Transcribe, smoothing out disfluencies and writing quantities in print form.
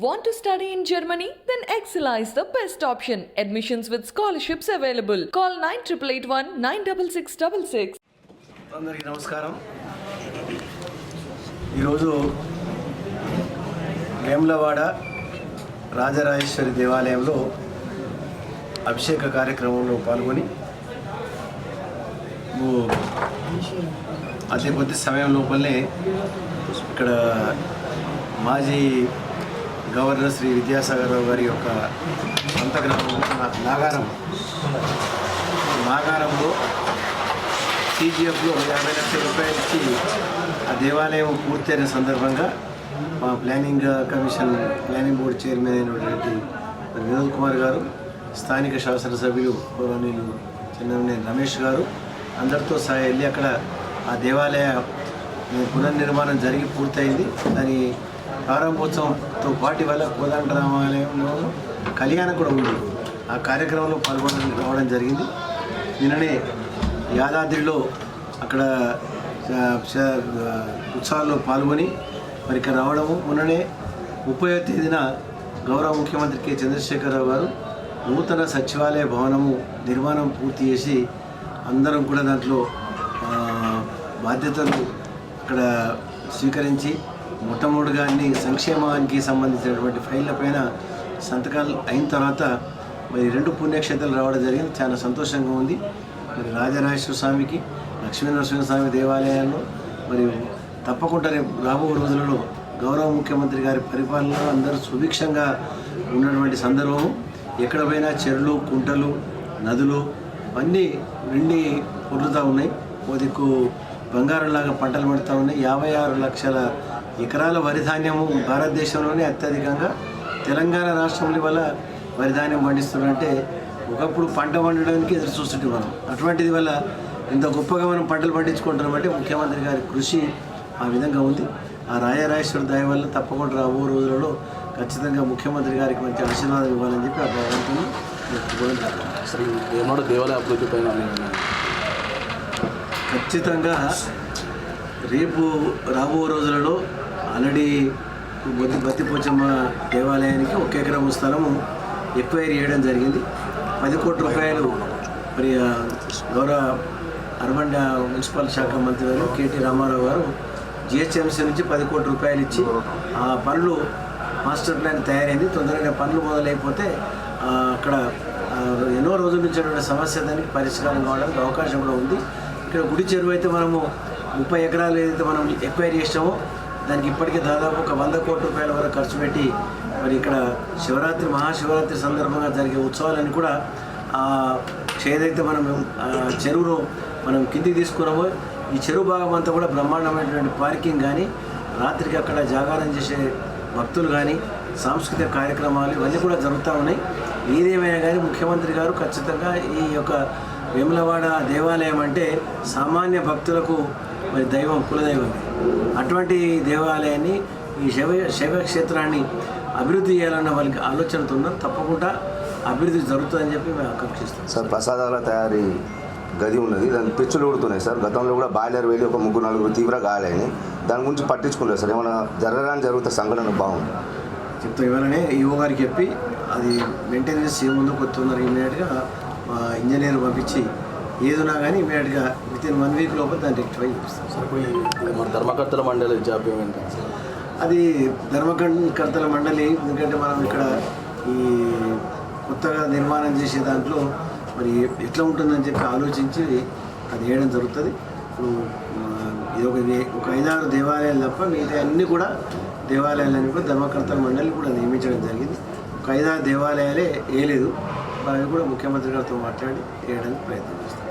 Want to study in Germany? Then Excella is the best option. Admissions with scholarships available. Call 9881 96666. అందరికీ నమస్కారం. ఈరోజు వేములవాడ రాజరాజేశ్వరి దేవాలయంలో అభిషేక కార్యక్రమంలో పాల్గొని అతి కొద్ది సమయం లోపలనే ఇక్కడ మాజీ గవర్నర్ శ్రీ విద్యాసాగర్ రావు గారి యొక్క సొంత గ్రామం నాగారంలో CGFలో 50 లక్షల రూపాయలు ఇచ్చి ఆ దేవాలయం పూర్తయిన సందర్భంగా మా ప్లానింగ్ బోర్డు చైర్మన్ అయినటువంటి వినోద్ కుమార్ గారు, స్థానిక శాసనసభ్యులు గౌరవనీయులు చెన్నమనేని రమేష్ గారు అందరితో సహా వెళ్ళి అక్కడ ఆ దేవాలయ పునర్నిర్మాణం జరిగి పూర్తయింది. దాని ప్రారంభోత్సవంతో పాటు వల్ల కోదండ రామాలయంలో కళ్యాణం కూడా ఉంది. ఆ కార్యక్రమంలో పాల్గొనడానికి రావడం జరిగింది. నిన్ననే యాదాద్రిలో అక్కడ ఉత్సవాల్లో పాల్గొని మరి ఇక్కడ రావడము, మొన్ననే 30వ తేదీన గౌరవ ముఖ్యమంత్రి కె చంద్రశేఖరరావు గారు నూతన సచివాలయ భవనము నిర్మాణం పూర్తి చేసి అందరం కూడా దాంట్లో బాధ్యతలు అక్కడ స్వీకరించి మొట్టమొదటిగా అన్ని సంక్షేమానికి సంబంధించినటువంటి ఫైళ్ళ పైన సంతకాలు అయిన తర్వాత మరి 2 పుణ్యక్షేత్రాలు రావడం జరిగింది. చాలా సంతోషంగా ఉంది. మరి రాజరాజేశ్వర స్వామికి, లక్ష్మీనరసింహస్వామి దేవాలయాల్లో మరి తప్పకుండా రేపు రాబో రోజులలో గౌరవ ముఖ్యమంత్రి గారి పరిపాలనలో అందరూ సుభిక్షంగా ఉన్నటువంటి సందర్భము. ఎక్కడ పోయినా చెరువులు, కుంటలు, నదులు అన్నీ నిండి పొర్లుతూ ఉన్నాయి. ఓ దిక్కు బంగారంలాగా పంటలు పడుతూ ఉన్నాయి. 56 లక్షల ఎకరాల వరిధాన్యము భారతదేశంలోనే అత్యధికంగా తెలంగాణ రాష్ట్రంలో వల్ల వరిధాన్యం పండిస్తున్నారంటే ఒకప్పుడు పంట పండడానికి ఎదురు చూస్తుంటే మనం అటువంటిది వల్ల ఇంత గొప్పగా మనం పంటలు పండించుకుంటున్నామంటే ముఖ్యమంత్రి గారి కృషి ఆ విధంగా ఉంది. ఆ రాజరాజేశ్వర దయ వల్ల తప్పకుండా రాబో రోజులలో ఖచ్చితంగా ముఖ్యమంత్రి గారికి మంచి ఆశీర్వాదం ఇవ్వాలని చెప్పి ఆ భగవంతుని దేవాలయ అభివృద్ధి పైన ఖచ్చితంగా రేపు రాబో రోజులలో ఆల్రెడీ బత్తిపోచమ్మ దేవాలయానికి 1 ఎకరం స్థలము ఎక్వైరీ చేయడం జరిగింది. 10 కోట్ల రూపాయలు మరి గౌరవ అర్బన్ మున్సిపల్ శాఖ మంత్రి గారు కేటీ రామారావు గారు GHMC నుంచి 10 కోట్ల రూపాయలు ఇచ్చి ఆ పనులు మాస్టర్ ప్లాన్ తయారైంది. తొందరగా పనులు మొదలైపోతే అక్కడ ఎన్నో రోజుల నుంచి సమస్య దానికి పరిష్కారం కావడానికి అవకాశం కూడా ఉంది. ఇక్కడ గుడి చెరువు అయితే మనము 30 ఎకరాలు ఏదైతే మనం ఎక్వైరీ చేసామో దానికి ఇప్పటికే దాదాపు 100 కోట్ల రూపాయల వరకు ఖర్చు పెట్టి మరి ఇక్కడ మహాశివరాత్రి సందర్భంగా జరిగే ఉత్సవాలన్నీ కూడా ఏదైతే మనం చెరువును మనం కిందికి తీసుకున్నామో ఈ చెరువు భాగం అంతా కూడా బ్రహ్మాండమైనటువంటి పార్కింగ్ కానీ, రాత్రికి అక్కడ జాగారం చేసే భక్తులు కానీ, సాంస్కృతిక కార్యక్రమాలు ఇవన్నీ కూడా జరుగుతూ ఉన్నాయి. ఏదేమైనా కానీ ముఖ్యమంత్రి గారు ఖచ్చితంగా ఈ యొక్క వేములవాడ దేవాలయం అంటే సామాన్య భక్తులకు మరి దైవం, కులదైవం. అటువంటి దేవాలయాన్ని, ఈ శైవ క్షేత్రాన్ని అభివృద్ధి చేయాలన్న వాళ్ళకి ఆలోచనతో ఉన్నారు. తప్పకుండా అభివృద్ధి జరుగుతుందని చెప్పి మేము ఆకాంక్షిస్తాం. సార్, ప్రసాదాల తయారీ గది ఉన్నది, దాని పెచ్చులు ఉడుతున్నాయి సార్. గతంలో కూడా బాయిలర్ వెళ్ళి ఒక 3-4 తీవ్ర గాయాలని, దాని గురించి పట్టించుకోలేదు సార్. ఏమైనా జరుగుతున్న సంఘటన బాగుంది చెప్తాం. ఇవాళనే ఈఓ గారికి చెప్పి అది మెయింటెనెన్స్ ముందుకు వస్తున్నారు. ఇమీడియట్గా ఇంజనీర్ పంపించి ఏదున్నా కానీ ఇమీడియట్గా వితిన్ 1 వీక్ లోపల దాన్ని రెక్టిఫై చేపిస్తాం సార్. మన ధర్మకర్తల మండలి జాప్యం ఏంటి? అది ధర్మకర్తల మండలి, ఎందుకంటే మనం ఇక్కడ ఈ కొత్తగా నిర్మాణం చేసే దాంట్లో మరి ఎట్లా ఉంటుందని చెప్పి ఆలోచించి అది వేయడం జరుగుతుంది. ఇప్పుడు ఇది ఒక 5-6 దేవాలయాలు తప్ప మిగతా అన్నీ కూడా దేవాలయాలన్నీ కూడా ధర్మకర్తల మండలి కూడా నియమించడం జరిగింది. ఒక 5-6 దేవాలయాలే వేయలేదు. అవి కూడా ముఖ్యమంత్రి గారితో మాట్లాడి వేయడానికి ప్రయత్నం చేస్తాం.